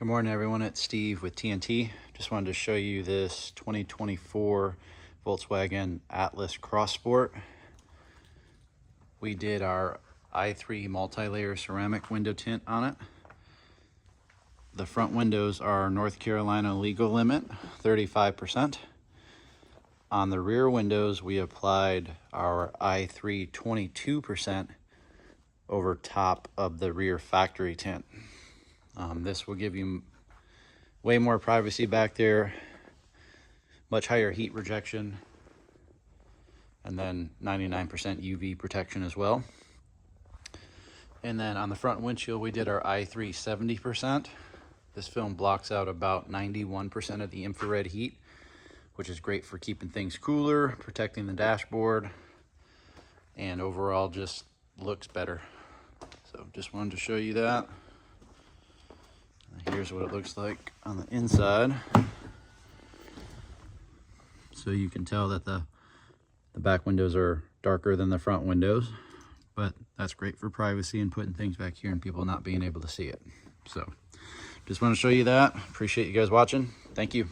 Good morning, everyone. It's Steve with Tint. Just wanted to show you this 2024 Volkswagen Atlas Cross Sport. We did our i3 multi-layer ceramic window tint on it. The front windows are North Carolina legal limit, 35%. On the rear windows, we applied our i3 22% over top of the rear factory tint. This will give you way more privacy back there, much higher heat rejection, and then 99% UV protection as well. And then on the front windshield, we did our i3 70%. This film blocks out about 91% of the infrared heat, which is great for keeping things cooler, protecting the dashboard, and overall just looks better. So just wanted to show you that. Here's what it looks like on the inside. So you can tell that the back windows are darker than the front windows, but that's great for privacy and putting things back here and people not being able to see it. So just want to show you that. Appreciate you guys watching. Thank you.